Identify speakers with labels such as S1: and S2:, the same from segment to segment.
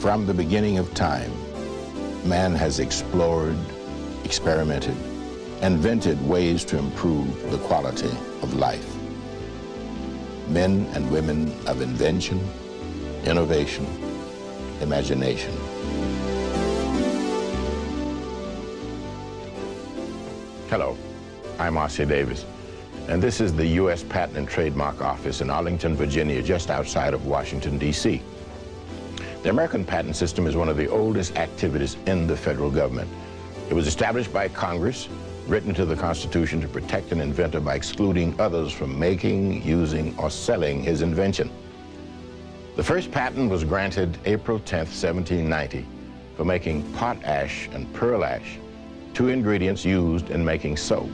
S1: From the beginning of time, man has explored, experimented, invented ways to improve the quality of life. Men and women of invention, innovation, imagination. Hello, I'm Ossie Davis, and this is the U.S. Patent and Trademark Office in Arlington, Virginia, just outside of Washington, D.C. The American patent system is one of the oldest activities in the federal government. It was established by Congress, written into the Constitution to protect an inventor by excluding others from making, using, or selling his invention. The first patent was granted April 10th, 1790, for making potash and pearl ash, two ingredients used in making soap.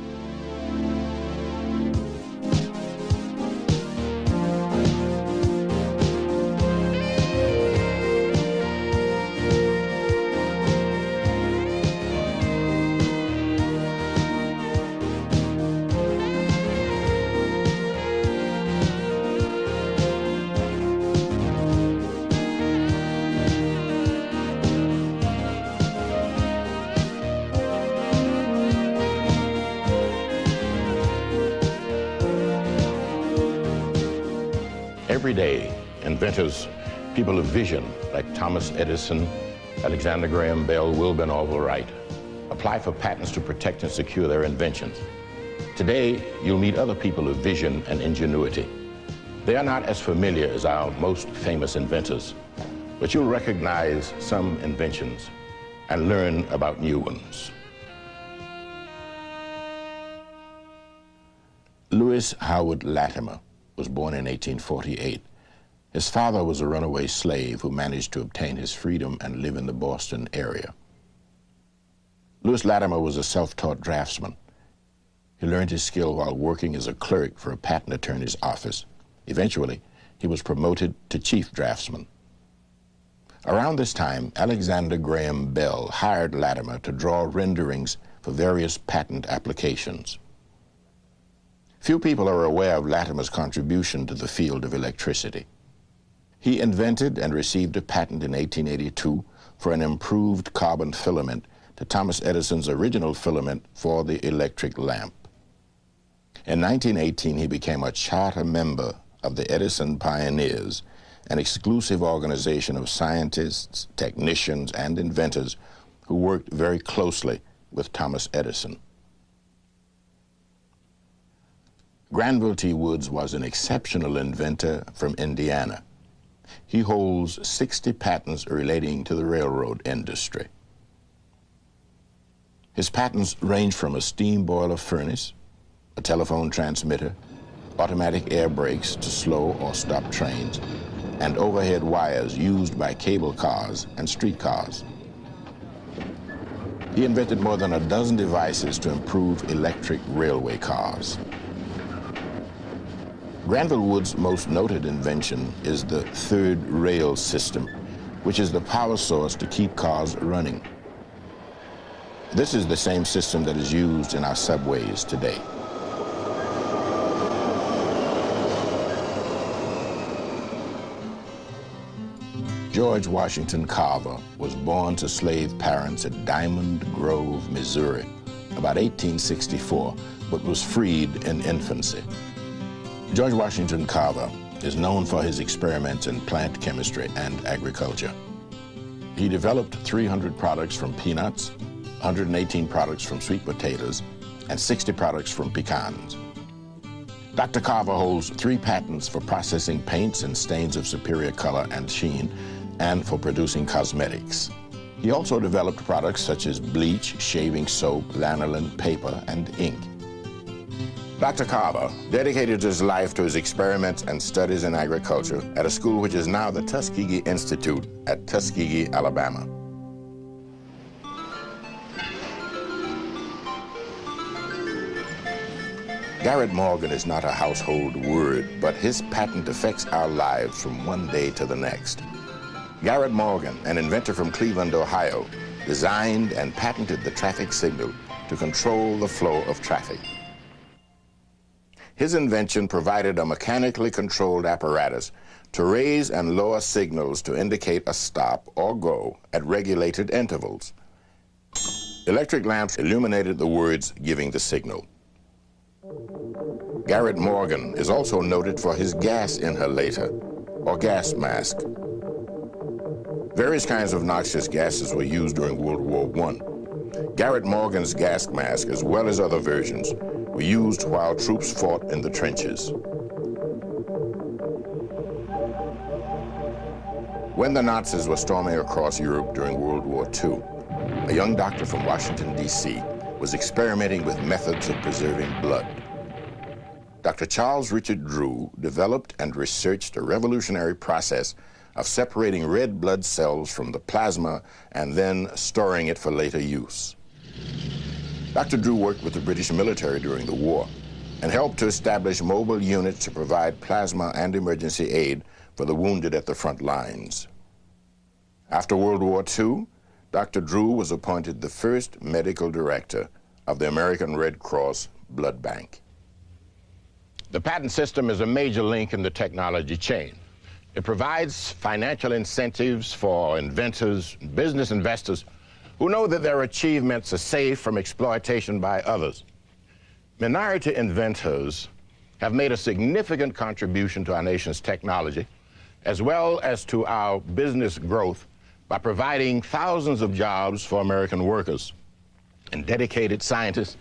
S1: Every day, inventors, people of vision like Thomas Edison, Alexander Graham Bell, Wilbur Orville Wright, apply for patents to protect and secure their inventions. Today, you'll meet other people of vision and ingenuity. They are not as familiar as our most famous inventors, but you'll recognize some inventions and learn about new ones. Lewis Howard Latimer was born in 1848. His father was a runaway slave who managed to obtain his freedom and live in the Boston area. Lewis Latimer was a self-taught draftsman. He learned his skill while working as a clerk for a patent attorney's office. Eventually, he was promoted to chief draftsman. Around this time, Alexander Graham Bell hired Latimer to draw renderings for various patent applications. Few people are aware of Latimer's contribution to the field of electricity. He invented and received a patent in 1882 for an improved carbon filament to Thomas Edison's original filament for the electric lamp. In 1918, he became a charter member of the Edison Pioneers, an exclusive organization of scientists, technicians, and inventors who worked very closely with Thomas Edison. Granville T. Woods was an exceptional inventor from Indiana. He holds 60 patents relating to the railroad industry. His patents range from a steam boiler furnace, a telephone transmitter, automatic air brakes to slow or stop trains, and overhead wires used by cable cars and streetcars. He invented more than a dozen devices to improve electric railway cars. Granville Woods' most noted invention is the third rail system, which is the power source to keep cars running. This is the same system that is used in our subways today. George Washington Carver was born to slave parents at Diamond Grove, Missouri, about 1864, but was freed in infancy. George Washington Carver is known for his experiments in plant chemistry and agriculture. He developed 300 products from peanuts, 118 products from sweet potatoes, and 60 products from pecans. Dr. Carver holds 3 patents for processing paints and stains of superior color and sheen, and for producing cosmetics. He also developed products such as bleach, shaving soap, lanolin, paper, and ink. Dr. Carver dedicated his life to his experiments and studies in agriculture at a school which is now the Tuskegee Institute at Tuskegee, Alabama. Garrett Morgan is not a household word, but his patent affects our lives from one day to the next. Garrett Morgan, an inventor from Cleveland, Ohio, designed and patented the traffic signal to control the flow of traffic. His invention provided a mechanically controlled apparatus to raise and lower signals to indicate a stop or go at regulated intervals. Electric lamps illuminated the words giving the signal. Garrett Morgan is also noted for his gas inhalator, or gas mask. Various kinds of noxious gases were used during World War I. Garrett Morgan's gas mask, as well as other versions, were used while troops fought in the trenches. When the Nazis were storming across Europe during World War II, a young doctor from Washington, D.C., was experimenting with methods of preserving blood. Dr. Charles Richard Drew developed and researched a revolutionary process of separating red blood cells from the plasma and then storing it for later use. Dr. Drew worked with the British military during the war and helped to establish mobile units to provide plasma and emergency aid for the wounded at the front lines. After World War II, Dr. Drew was appointed the first medical director of the American Red Cross Blood Bank. The patent system is a major link in the technology chain. It provides financial incentives for inventors, business investors who know that their achievements are safe from exploitation by others. Minority inventors have made a significant contribution to our nation's technology, as well as to our business growth, by providing thousands of jobs for American workers. And dedicated scientists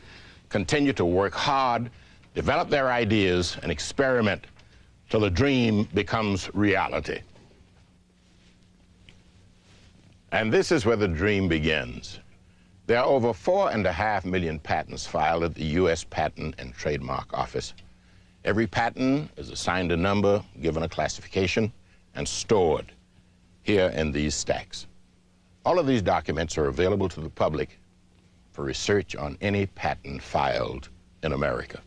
S1: continue to work hard, develop their ideas, and experiment till the dream becomes reality. And this is where the dream begins. There are over 4.5 million patents filed at the U.S. Patent and Trademark Office. Every patent is assigned a number, given a classification, and stored here in these stacks. All of these documents are available to the public for research on any patent filed in America.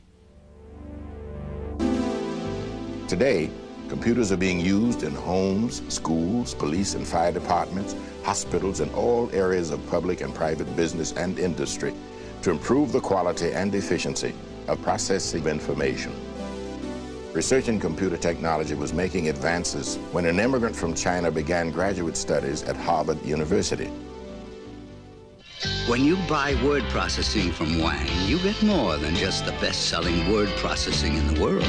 S1: Today, computers are being used in homes, schools, police and fire departments, hospitals, and all areas of public and private business and industry to improve the quality and efficiency of processing information. Research in computer technology was making advances when an immigrant from China began graduate studies at Harvard University.
S2: When you buy word processing from Wang, you get more than just the best-selling word processing in the world.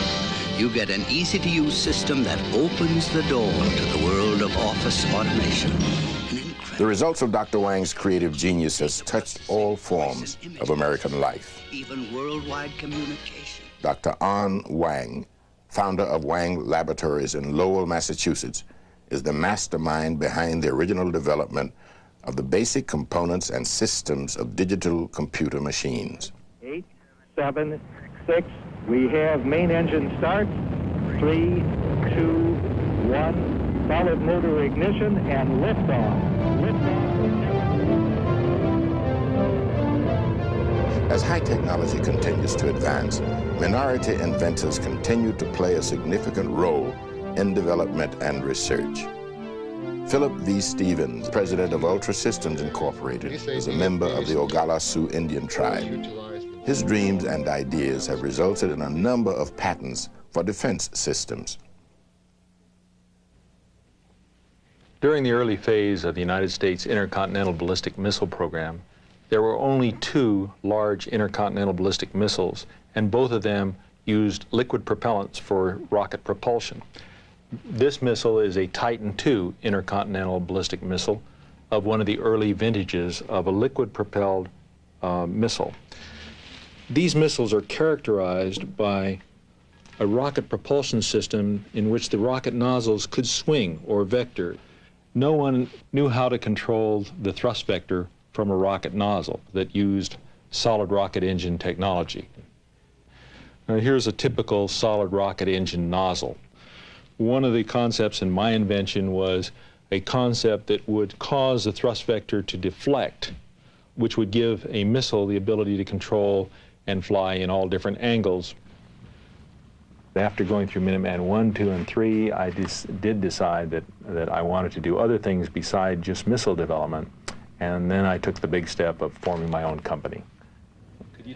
S2: You get an easy-to-use system that opens the door to the world of office automation.
S1: The results of Dr. Wang's creative genius has touched all forms of American life.
S2: Even worldwide communication.
S1: Dr. An Wang, founder of Wang Laboratories in Lowell, Massachusetts, is the mastermind behind the original development of the basic components and systems of digital computer machines.
S3: 8, 7, 6, we have main engine start. 3, 2, 1, solid motor ignition and liftoff.
S1: As high technology continues to advance, minority inventors continue to play a significant role in development and research. Philip V. Stevens, president of Ultra Systems Incorporated, is a member of the Oglala Sioux Indian tribe. His dreams and ideas have resulted in a number of patents for defense systems.
S4: During the early phase of the United States intercontinental ballistic missile program, there were only 2 large intercontinental ballistic missiles, and both of them used liquid propellants for rocket propulsion. This missile is a Titan II intercontinental ballistic missile of one of the early vintages of a liquid-propelled missile. These missiles are characterized by a rocket propulsion system in which the rocket nozzles could swing or vector. No one knew how to control the thrust vector from a rocket nozzle that used solid rocket engine technology. Now, here's a typical solid rocket engine nozzle. One of the concepts in my invention was a concept that would cause the thrust vector to deflect, which would give a missile the ability to control and fly in all different angles. After going through Minuteman 1, 2, and 3, I did decide that I wanted to do other things beside just missile development, and then I took the big step of forming my own company.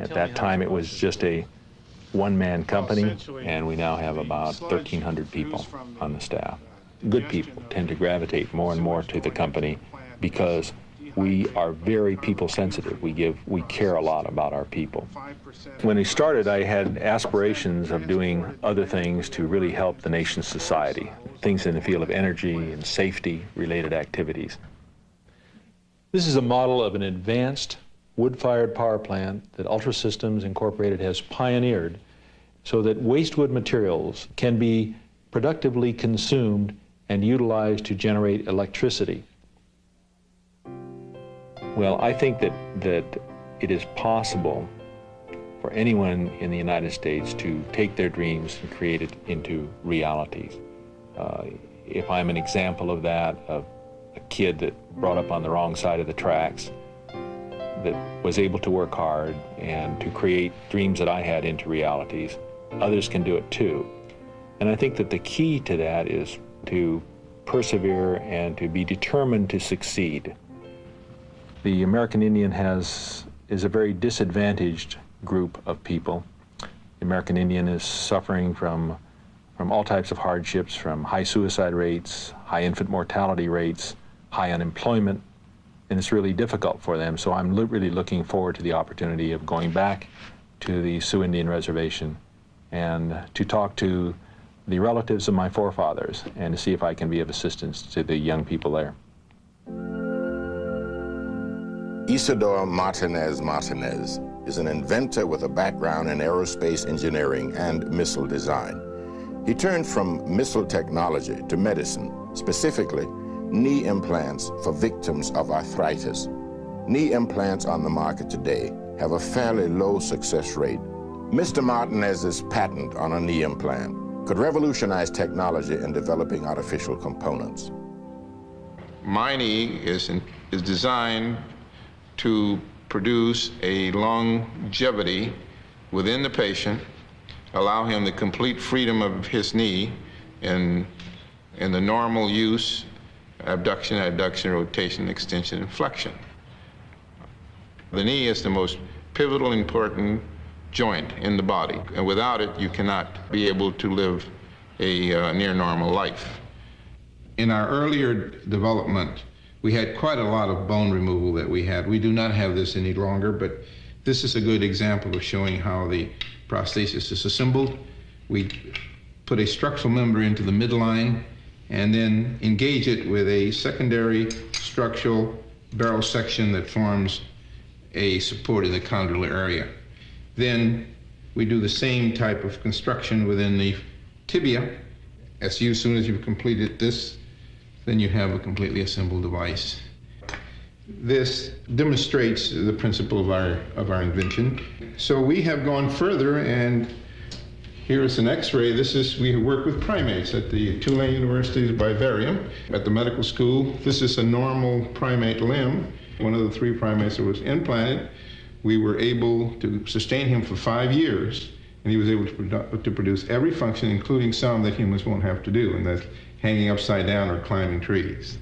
S4: At that time, it was just a one-man company, and we now have about 1,300 people on the staff. Good people tend to gravitate more and more to the company because we are very people sensitive. We care a lot about our people. When I started, I had aspirations of doing other things to really help the nation's society, things in the field of energy and safety related activities. This is a model of an advanced wood-fired power plant that Ultra Systems Incorporated has pioneered so that waste wood materials can be productively consumed and utilized to generate electricity. Well, I think that it is possible for anyone in the United States to take their dreams and create it into realities. If I'm an example of that, of a kid that brought up on the wrong side of the tracks, that was able to work hard and to create dreams that I had into realities, others can do it too. And I think that the key to that is to persevere and to be determined to succeed. The American Indian is a very disadvantaged group of people. The American Indian is suffering from all types of hardships, from high suicide rates, high infant mortality rates, high unemployment, and it's really difficult for them. So I'm really looking forward to the opportunity of going back to the Sioux Indian Reservation and to talk to the relatives of my forefathers and to see if I can be of assistance to the young people there.
S1: Isidore Martinez Martinez is an inventor with a background in aerospace engineering and missile design. He turned from missile technology to medicine, specifically knee implants for victims of arthritis. Knee implants on the market today have a fairly low success rate. Mr. Martinez's patent on a knee implant could revolutionize technology in developing artificial components.
S5: My knee is designed to produce a longevity within the patient, allow him the complete freedom of his knee in the normal use, abduction, adduction, rotation, extension, and flexion. The knee is the most pivotal, important joint in the body, and without it, you cannot be able to live a near normal life. In our earlier development, we had quite a lot of bone removal that we had. We do not have this any longer, but this is a good example of showing how the prosthesis is assembled. We put a structural member into the midline and then engage it with a secondary structural barrel section that forms a support in the condylar area. Then we do the same type of construction within the tibia. As soon as you've completed this, then you have a completely assembled device. This demonstrates the principle of our invention. So we have gone further, and here is an X-ray. We work with primates at the Tulane University's vivarium. At the medical school, this is a normal primate limb. One of the 3 primates that was implanted, we were able to sustain him for 5 years, and he was able to produce every function, including some that humans won't have to do, and that's hanging upside down or climbing trees.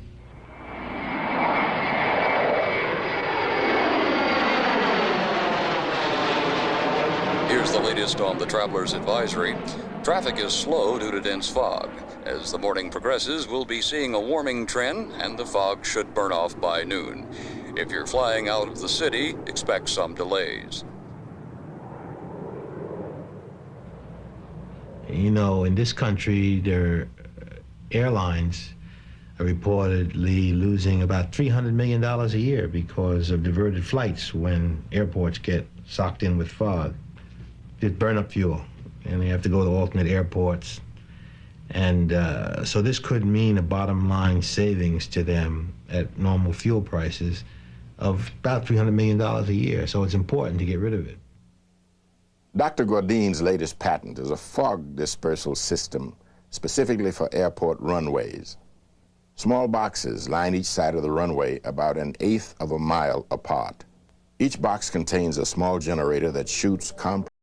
S6: Here's the latest on the Traveler's Advisory. Traffic is slow due to dense fog. As the morning progresses, we'll be seeing a warming trend, and the fog should burn off by noon. If you're flying out of the city, expect some delays.
S7: You know, in this country, their airlines are reportedly losing about $300 million a year because of diverted flights when airports get socked in with fog. They burn up fuel, and they have to go to alternate airports. And so this could mean a bottom line savings to them at normal fuel prices of about $300 million a year. So it's important to get rid of it.
S1: Dr. Gordin's latest patent is a fog dispersal system specifically for airport runways. Small boxes line each side of the runway about 1/8 of a mile apart. Each box contains a small generator that shoots